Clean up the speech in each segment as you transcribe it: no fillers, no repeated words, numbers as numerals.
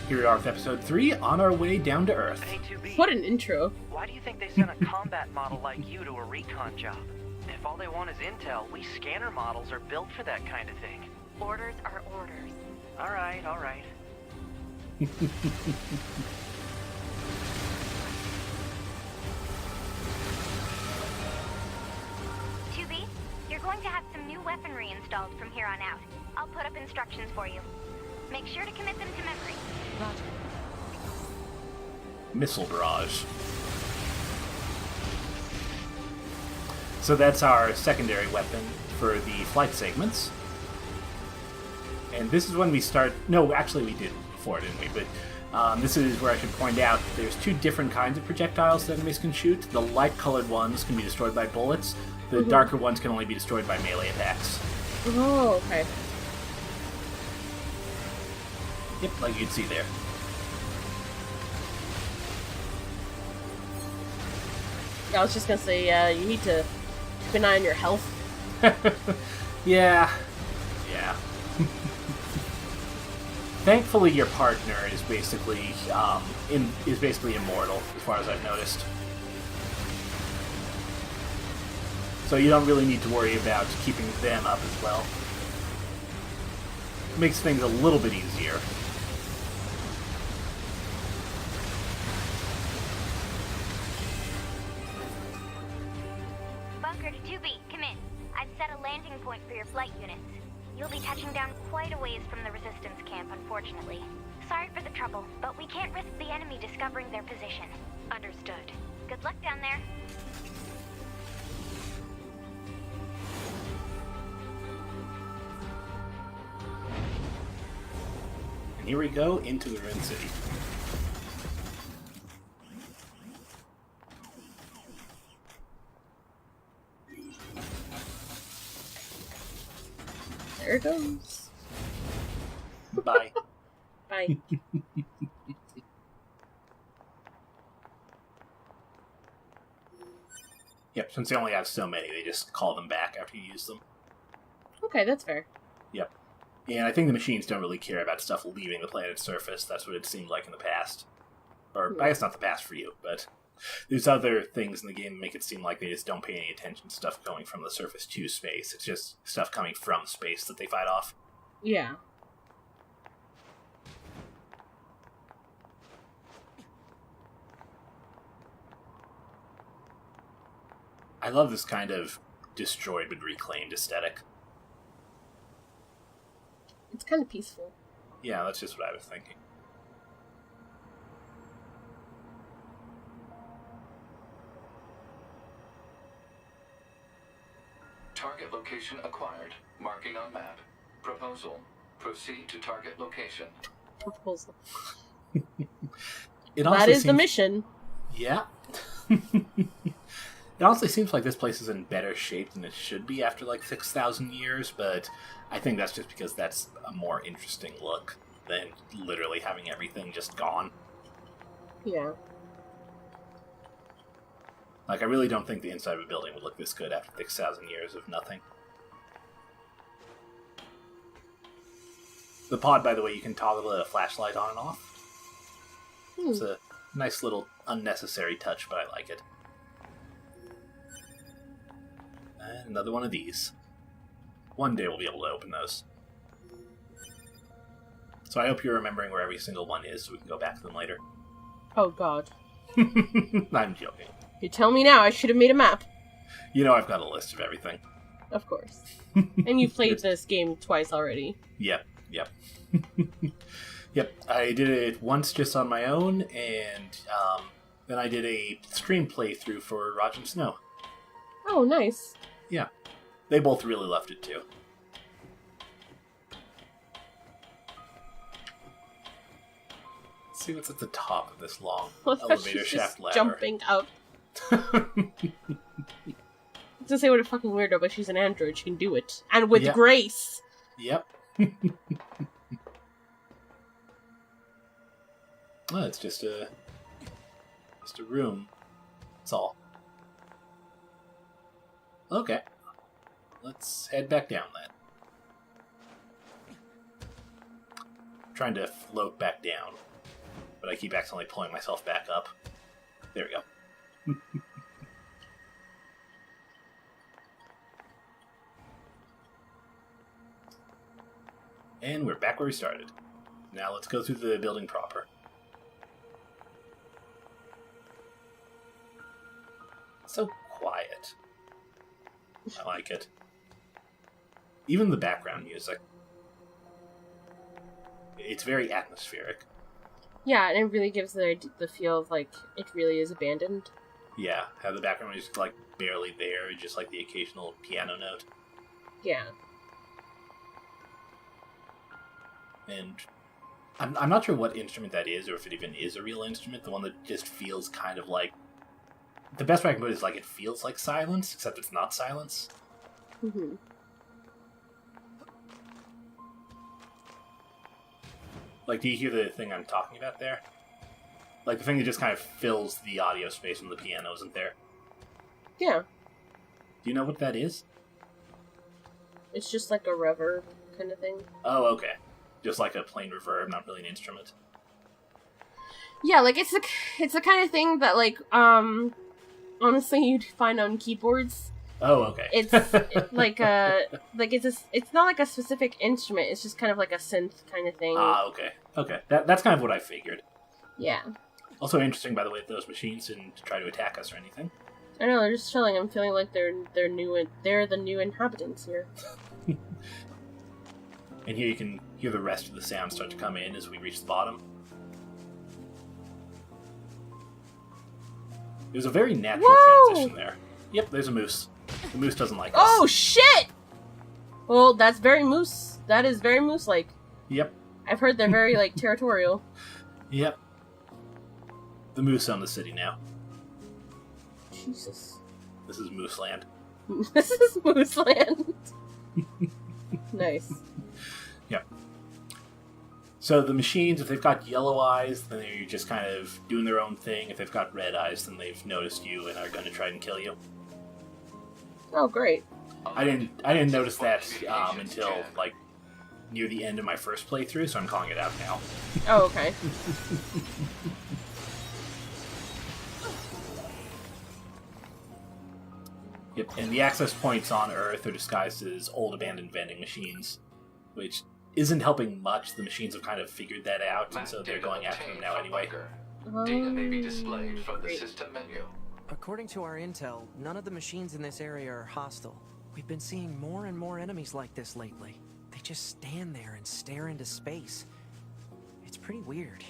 Here we are with episode 3, on our way down to Earth. Hey, 2B. What an intro. Why do you think they sent a combat model like you to a recon job? If all they want is intel, we scanner models are built for that kind of thing. Orders are orders. Alright, alright. 2B, you're going to have some new weaponry installed from here on out. I'll put up instructions for you. Make sure to commit them to memory. Roger. Missile barrage. So that's our secondary weapon for the flight segments. And this is when we start... No, actually we did before, didn't we? But this is where I should point out there's two different kinds of projectiles that enemies can shoot. The light-colored ones can be destroyed by bullets. The darker ones can only be destroyed by melee attacks. Oh, okay. Yep, like you'd see there. I was just gonna say, you need to keep an eye on your health. Yeah. Thankfully, your partner is basically immortal, as far as I've noticed. So you don't really need to worry about keeping them up as well. Makes things a little bit easier. Bunker to 2B, come in. I've set a landing point for your flight units. You'll be touching down quite a ways from the resistance camp, unfortunately. Sorry for the trouble, but we can't risk the enemy discovering their position. Understood. Good luck down there. And here we go into the Ruined City. There it goes. Bye. Bye. Yep, since they only have so many, they just call them back after you use them. Okay, that's fair. Yep. And I think the machines don't really care about stuff leaving the planet's surface. That's what it seemed like in the past. Or, I guess not the past for you, but there's other things in the game that make it seem like they just don't pay any attention to stuff going from the surface to space. It's just stuff coming from space that they fight off. Yeah. I love this kind of destroyed but reclaimed aesthetic. It's kind of peaceful. Yeah, that's just what I was thinking. Target location acquired. Marking on map. Proposal. Proceed to target location. Proposal. It That is the mission. Yeah. It honestly seems like this place is in better shape than it should be after like 6,000 years, but I think that's just because that's a more interesting look than literally having everything just gone. Yeah. Like, I really don't think the inside of a building would look this good after 6,000 years of nothing. The pod, by the way, you can toggle the flashlight on and off. It's a nice little unnecessary touch, but I like it. And another one of these. One day we'll be able to open those. So I hope you're remembering where every single one is so we can go back to them later. Oh, God. I'm joking. You tell me now, I should have made a map. You know I've got a list of everything. Of course. And you've played this game twice already. Yep. Yep, I did it once just on my own, and then I did a stream playthrough for Roger and Snow. Oh, nice. Yeah, they both really loved it too. Let's see what's at the top of this long elevator She's shaft just ladder. jumping up. I was gonna say what a fucking weirdo, but she's an android. She can do it. And with grace. Yep. Well, it's just a room. That's all. Okay. Let's head back down then. Trying to float back down. but I keep accidentally pulling myself back up. There we go. And we're back where we started. Now let's go through the building proper. So quiet. I like it. Even the background music. It's very atmospheric. Yeah, and it really gives the feel of, like, it really is abandoned. Yeah, how the background music, like, barely there, just like the occasional piano note. Yeah. And I'm not sure what instrument that is, or if it even is a real instrument. The one that just feels kind of like... The best way I can put it is, like, it feels like silence, except it's not silence. Mm-hmm. Like, do you hear the thing I'm talking about there? Like, the thing that just kind of fills the audio space when the piano isn't there. Yeah. Do you know what that is? It's just like a reverb kind of thing. Oh, okay. Just like a plain reverb, not really an instrument. Yeah, like, it's the kind of thing that, like, honestly, you'd find on keyboards. Oh, okay. It's it's not like a specific instrument. It's just kind of like a synth kind of thing. Ah, okay. Okay. That's kind of what I figured. Yeah. Also interesting, by the way, that those machines didn't try to attack us or anything. I know, they're just chilling. I'm feeling like they're the new inhabitants here. And here you can hear the rest of the sound start to come in as we reach the bottom. There's a very natural transition there. Yep, there's a moose. The moose doesn't like us. Oh, shit! Well, that's very moose. That is very moose-like. Yep. I've heard they're very, like, territorial. Yep. The moose own the city now. Jesus. This is Moose Land. This is Moose Land. Nice. Yep. So the machines, if they've got yellow eyes, then they're just kind of doing their own thing. If they've got red eyes, then they've noticed you and are going to try and kill you. Oh, great. I didn't notice that until like near the end of my first playthrough, so I'm calling it out now. Oh, okay. Yep, and the access points on Earth are disguised as old abandoned vending machines, which isn't helping much. The machines have kind of figured that out, and so they're going after them now anyway. Data may be displayed from the system menu. According to our intel, none of the machines in this area are hostile. We've been seeing more and more enemies like this lately. They just stand there and stare into space. It's pretty weird.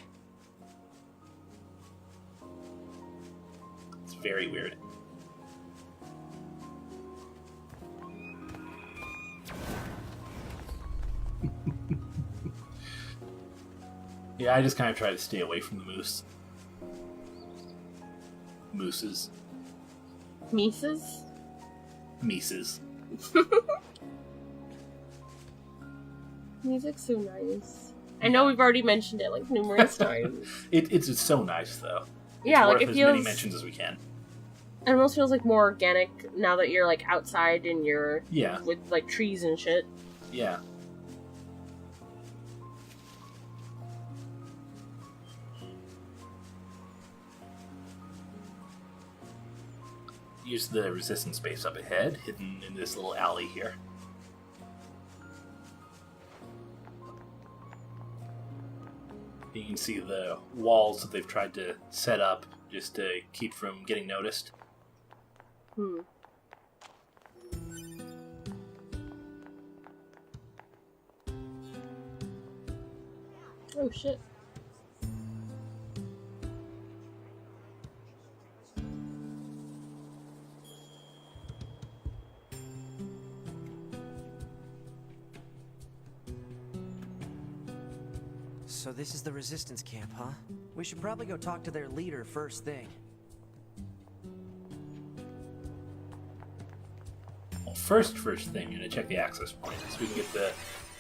It's very weird. Yeah, I just kind of try to stay away from the moose. Mooses. Mises? Mises. Music's so nice. I know we've already mentioned it like numerous times. It's so nice though. Yeah, it's like worth it as feels. many mentions as we can. It almost feels like more organic now that you're like outside and you're Yeah. with like trees and shit. Yeah. Use the resistance base up ahead, hidden in this little alley here. You can see the walls that they've tried to set up just to keep from getting noticed. Hmm. Oh shit. So this is the resistance camp, huh? We should probably go talk to their leader first thing. Well, first thing, you're going to check the access point so we can get the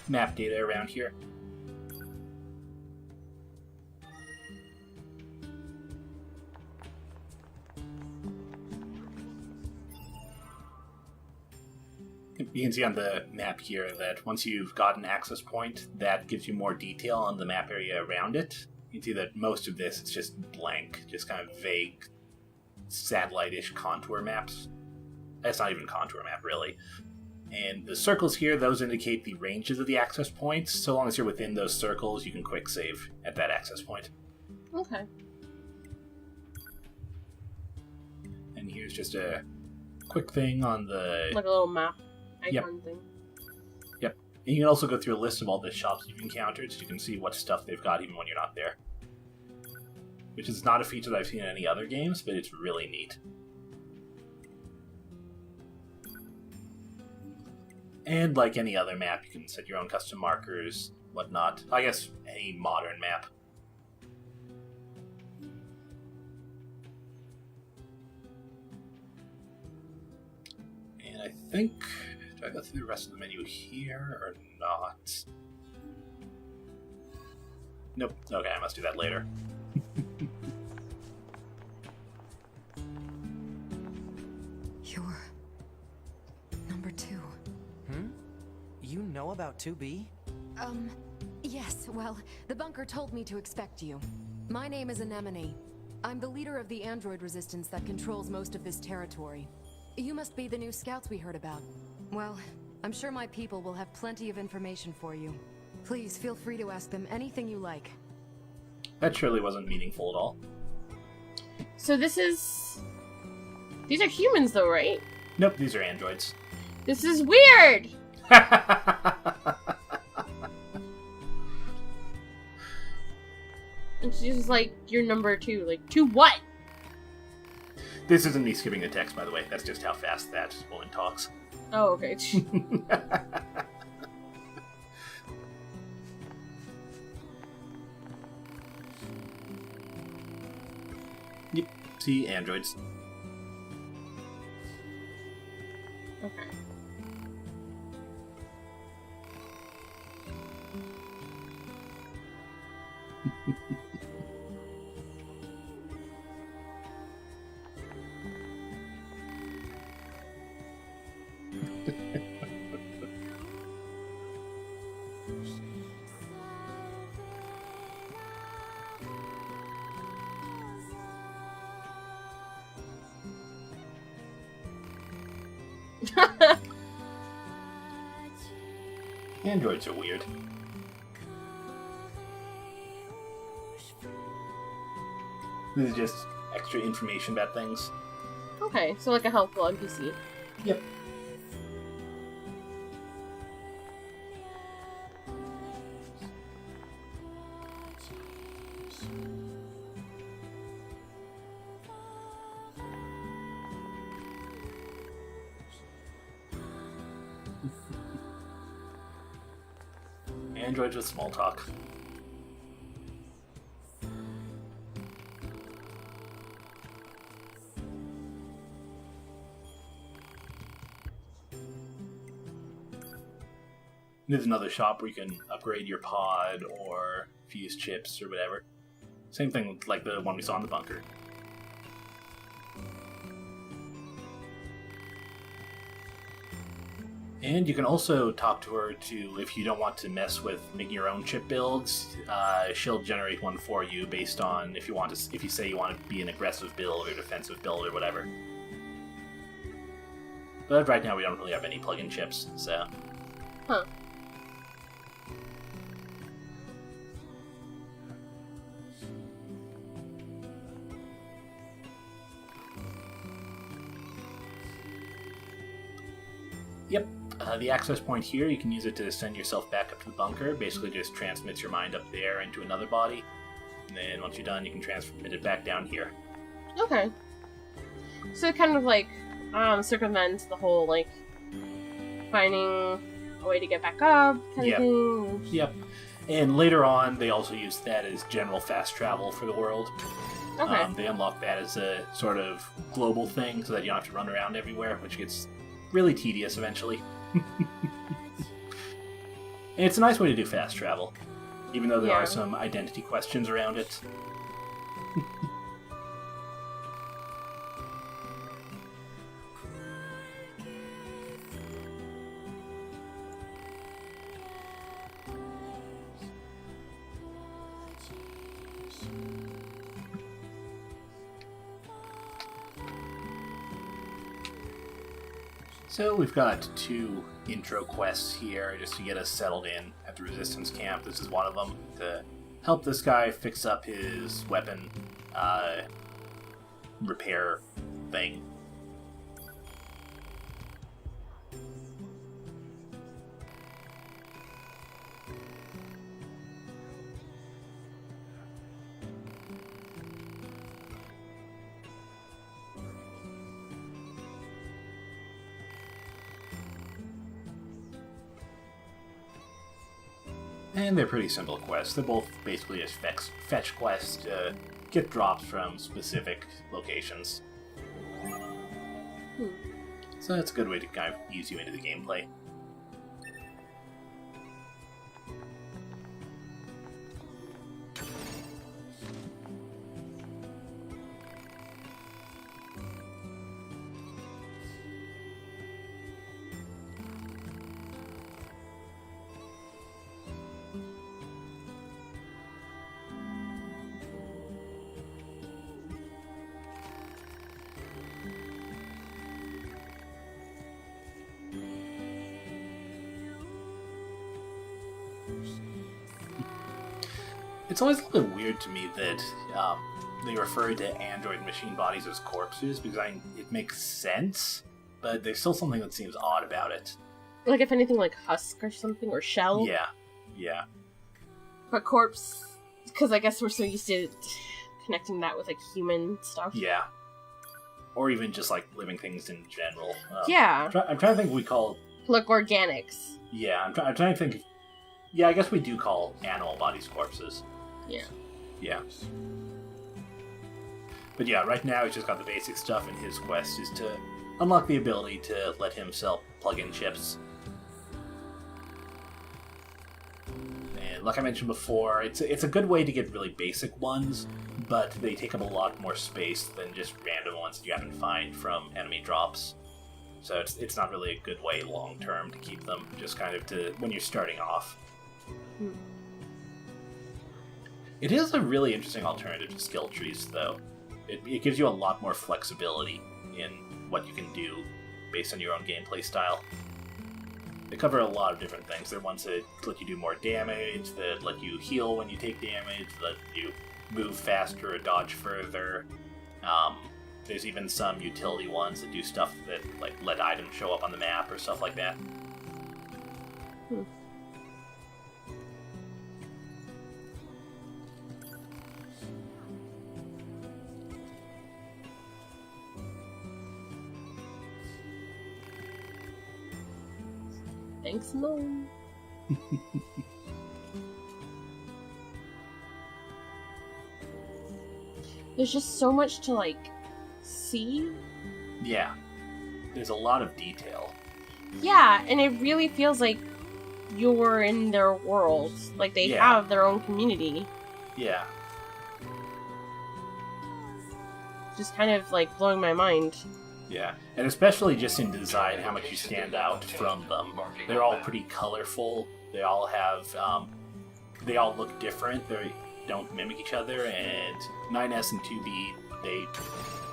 map data around here. You can see on the map here that once you've got an access point, that gives you more detail on the map area around it. You can see that most of this is just blank, just kind of vague, satellite-ish contour maps. That's not even a contour map, really. And the circles here, those indicate the ranges of the access points. So long as you're within those circles, you can quick save at that access point. Okay. And here's just a quick thing on the... Like a little map icon Yep. thing. Yep. And you can also go through a list of all the shops you've encountered, so you can see what stuff they've got even when you're not there. Which is not a feature that I've seen in any other games, but it's really neat. And like any other map, you can set your own custom markers, whatnot. I guess any modern map. And I think... Do I go through the rest of the menu here, or not? Nope. Okay, I must do that later. You're... number 2. You know about 2B? Yes, well, the bunker told me to expect you. My name is Anemone. I'm the leader of the android resistance that controls most of this territory. You must be the new scouts we heard about. Well, I'm sure my people will have plenty of information for you. Please feel free to ask them anything you like. That surely wasn't meaningful at all. So this is... These are humans, though, right? Nope, these are androids. This is weird! And she's just like, you're number 2. Like, 2 what? This isn't me skipping the text, by the way. That's just how fast that woman talks. Oh, okay. Yep. See, androids. Okay. Androids are weird. This is just extra information about things. Okay, so like a helpful NPC. Yep. Androids with small talk. There's another shop where you can upgrade your pod or fuse chips or whatever. Same thing like the one we saw in the bunker. And you can also talk to her to, if you don't want to mess with making your own chip builds, she'll generate one for you based on if you say you want to be an aggressive build or defensive build or whatever. But right now we don't really have any plug-in chips, so... Huh. Yep. The access point here, you can use it to send yourself back up to the bunker. Basically just transmits your mind up there into another body. And then once you're done, you can transmit it back down here. Okay. So it kind of like circumvents the whole like finding a way to get back up kind of thing. Yep. And later on, they also use that as general fast travel for the world. Okay. They unlock that as a sort of global thing so that you don't have to run around everywhere, which gets really tedious eventually. And it's a nice way to do fast travel, even though there are some identity questions around it. So we've got 2 intro quests here just to get us settled in at the Resistance camp. This is one of them, to help this guy fix up his weapon repair thing. And they're pretty simple quests. They're both basically just fetch quests to get drops from specific locations. So that's a good way to kind of ease you into the gameplay. It's always a little bit weird to me that they refer to android machine bodies as corpses, because it makes sense, but there's still something that seems odd about it. Like, if anything, like husk or something, or shell. Yeah. But corpse, because I guess we're so used to connecting that with, like, human stuff. Yeah. Or even just, like, living things in general. Yeah. I'm trying to think if we call... Like organics. Yeah, I'm trying to think... Yeah, I guess we do call animal bodies corpses. Yeah. But yeah, right now he's just got the basic stuff, and his quest is to unlock the ability to let himself plug in chips. And like I mentioned before, it's a good way to get really basic ones, but they take up a lot more space than just random ones that you happen to find from enemy drops. So it's not really a good way long term to keep them, just kind of to when you're starting off. It is a really interesting alternative to skill trees, though. It gives you a lot more flexibility in what you can do based on your own gameplay style. They cover a lot of different things. There are ones that let you do more damage, that let you heal when you take damage, that let you move faster or dodge further. There's even some utility ones that do stuff that like let items show up on the map or stuff like that. Thanks, Mom. There's just so much to, like, see. Yeah. There's a lot of detail. Yeah, and it really feels like you're in their world. Like, they have their own community. Yeah. Just kind of, like, blowing my mind. Yeah, and especially just in design, how much you stand out from them. They're all pretty colorful. They all have, they all look different. They don't mimic each other, and 9S and 2B, they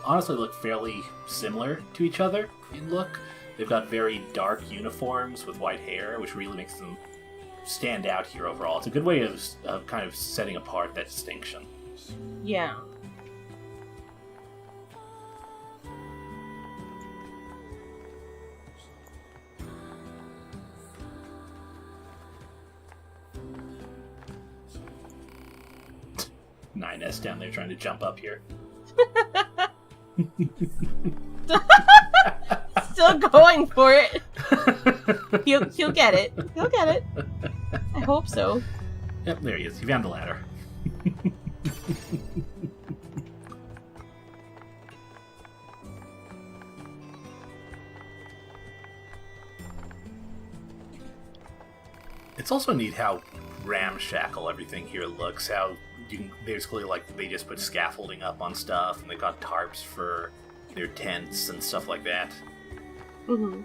honestly look fairly similar to each other in look. They've got very dark uniforms with white hair, which really makes them stand out here overall. It's a good way of kind of setting apart that distinction. Yeah. S down there trying to jump up here. Still going for it. He'll get it. He'll get it. I hope so. Yep, there he is. He found the ladder. It's also neat how ramshackle everything here looks. How you can basically, like, they just put scaffolding up on stuff, and they've got tarps for their tents and stuff like that. Mm-hmm.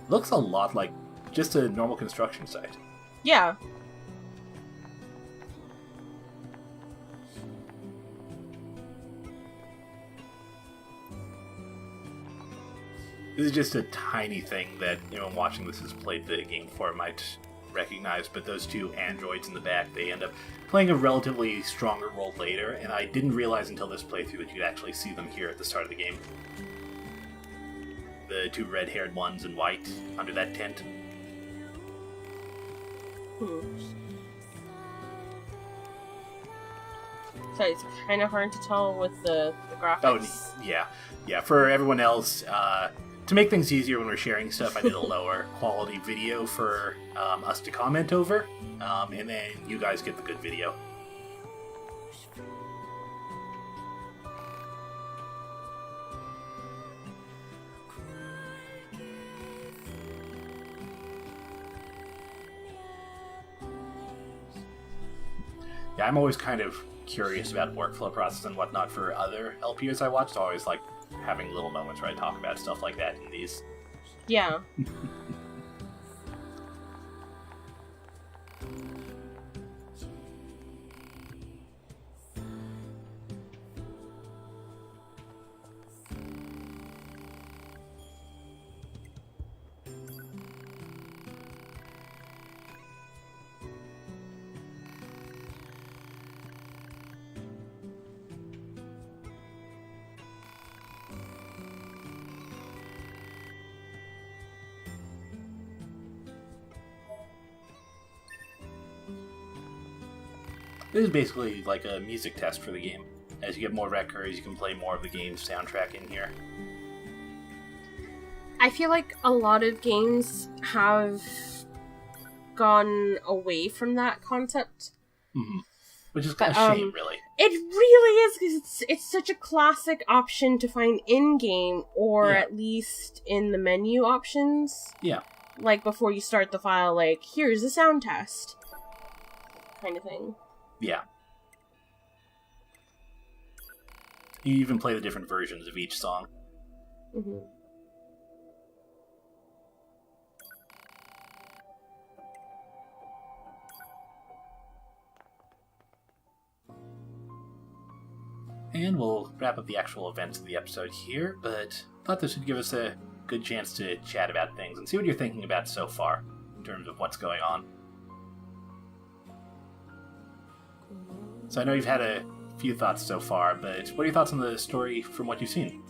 Looks a lot like just a normal construction site. Yeah. This is just a tiny thing that anyone watching this has played the game before might recognize, but those two androids in the back, they end up playing a relatively stronger role later, and I didn't realize until this playthrough that you'd actually see them here at the start of the game. The two red-haired ones in white under that tent. So it's kind of hard to tell with the graphics. Oh, yeah. Yeah, for everyone else, to make things easier when we're sharing stuff, I did a lower quality video for us to comment over, and then you guys get the good video. Yeah, I'm always kind of curious about workflow process and whatnot for other LPs I watched. I always like having little moments where I talk about stuff like that in these. Yeah. This is basically like a music test for the game. As you get more records, you can play more of the game's soundtrack in here. I feel like a lot of games have gone away from that concept. Mm-hmm. Which is kind of a shame, really. It really is, because it's such a classic option to find in-game, or at least in the menu options. Yeah. Like, before you start the file, like, here's a sound test. Kind of thing. Yeah. You even play the different versions of each song. Mm-hmm. And we'll wrap up the actual events of the episode here, but thought this would give us a good chance to chat about things and see what you're thinking about so far in terms of what's going on. So I know you've had a few thoughts so far, but what are your thoughts on the story from what you've seen?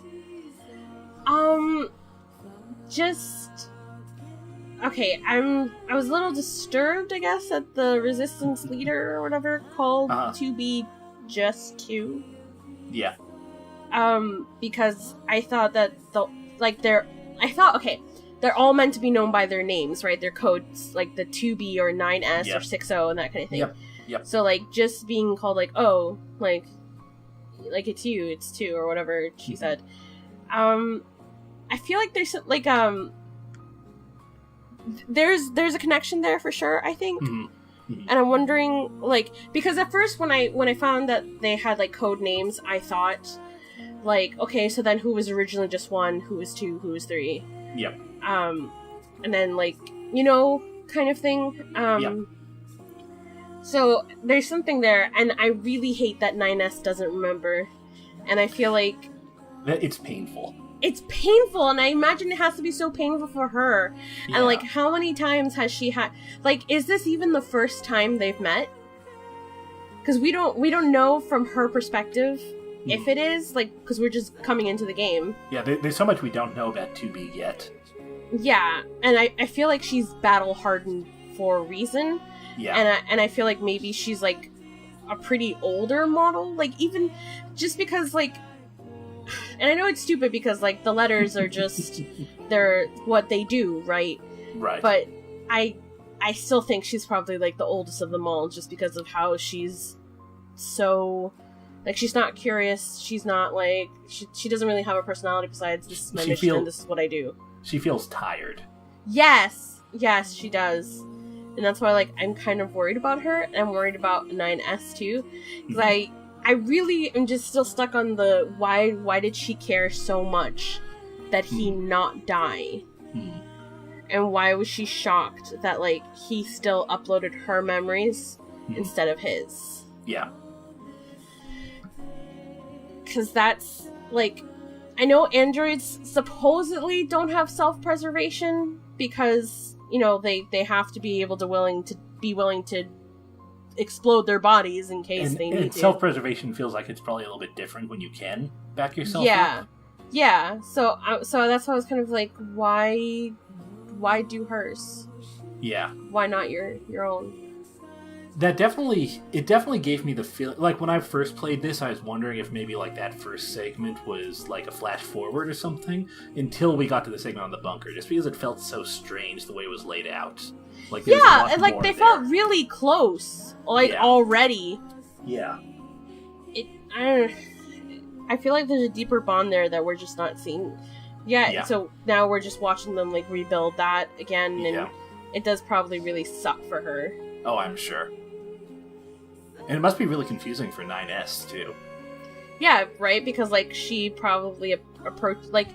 Okay, I was a little disturbed, I guess, at the resistance leader or whatever called to be just 2. Yeah. Because I thought that they're all meant to be known by their names, right? Their codes, like the 2B or 9S or 60 and that kind of thing. Yep. So, like, just being called, like, oh, like it's you, it's 2, or whatever she said. I feel like there's, like, there's a connection there for sure, I think. Mm-hmm. Mm-hmm. And I'm wondering, like, because at first when I found that they had, like, code names, I thought, like, okay, so then who was originally just 1, who was 2, who was 3? Yep. And then, like, kind of thing. Yep. So there's something there, and I really hate that 9S doesn't remember. And I feel like it's painful. It's painful, and I imagine it has to be so painful for her. Yeah. And, like, how many times has she had... Like, is this even the first time they've met? Because we don't know from her perspective if it is, like, because we're just coming into the game. Yeah, there's so much we don't know about 2B yet. Yeah, and I feel like she's battle-hardened for a reason. Yeah. And I feel like maybe she's, like, a pretty older model. Like, even just because, like... And I know it's stupid because, like, the letters are just... they're what they do, right? Right. But I still think she's probably, like, the oldest of them all just because of how she's so... Like, she's not curious. She's not, like... She doesn't really have a personality besides, this is my mission and this is what I do. She feels tired. Yes! Yes, she does. And that's why, like, I'm kind of worried about her. And I'm worried about 9S, too. Because I really am just still stuck on the why did she care so much that he not die? And why was she shocked that, like, he still uploaded her memories instead of his? Yeah. Because that's, like, I know androids supposedly don't have self-preservation because, you know, they have to be able to willing to explode their bodies in case they need and to. Self-preservation feels like it's probably a little bit different when you can back yourself up. Yeah. So that's why I was kind of like, why do hers? Yeah. Why not your own? It definitely gave me the feeling, like when I first played this, I was wondering if maybe like that first segment was like a flash forward or something, until we got to the segment on the bunker, just because it felt so strange the way it was laid out. Like and like they felt really close, like already. Yeah. I feel like there's a deeper bond there that we're just not seeing. Yeah. So now we're just watching them like rebuild that again, and it does probably really suck for her. Oh, I'm sure. And it must be really confusing for 9S, too. Yeah, right? Because, like, she probably approached... Like,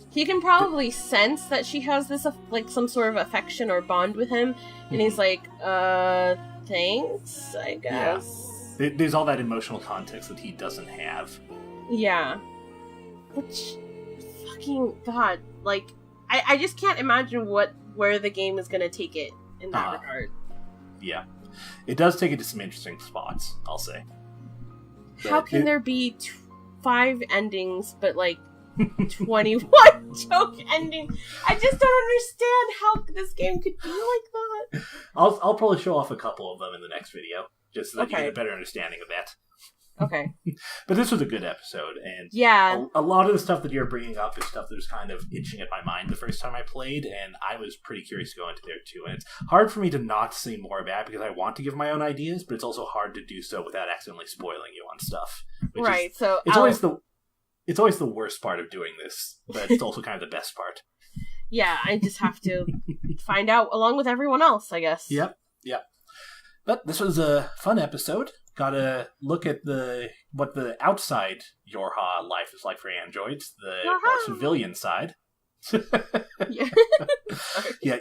he can probably sense that she has this, like, some sort of affection or bond with him. And he's like, thanks, I guess. Yeah. There's all that emotional context that he doesn't have. Yeah. Which... Fucking... God. Like, I just can't imagine where the game is going to take it in that regard. Yeah. It does take it to some interesting spots, I'll say. How can there be 5 endings, but like 21 joke endings? I just don't understand how this game could be like that. I'll probably show off a couple of them in the next video, just so that you get a better understanding of that. Okay. But this was a good episode, and a lot of the stuff that you're bringing up is stuff that was kind of itching at my mind the first time I played, and I was pretty curious to go into there too. And it's hard for me to not say more about it because I want to give my own ideas, but it's also hard to do so without accidentally spoiling you on stuff. Right. So it's always the worst part of doing this, but it's also kind of the best part. Yeah, I just have to find out along with everyone else, I guess. Yep. But this was a fun episode. Got to look at what the outside YoRHa life is like for androids, the more civilian side. Yeah.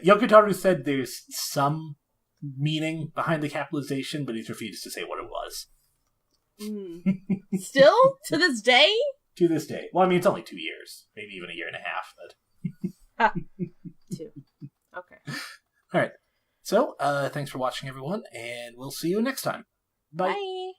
Yokotaro said there's some meaning behind the capitalization, but he's refused to say what it was. Still? To this day? To this day. Well, I mean, it's only 2 years. Maybe even a year and a half, but... 2. Okay. Alright. So, thanks for watching, everyone, and we'll see you next time. Bye. Bye.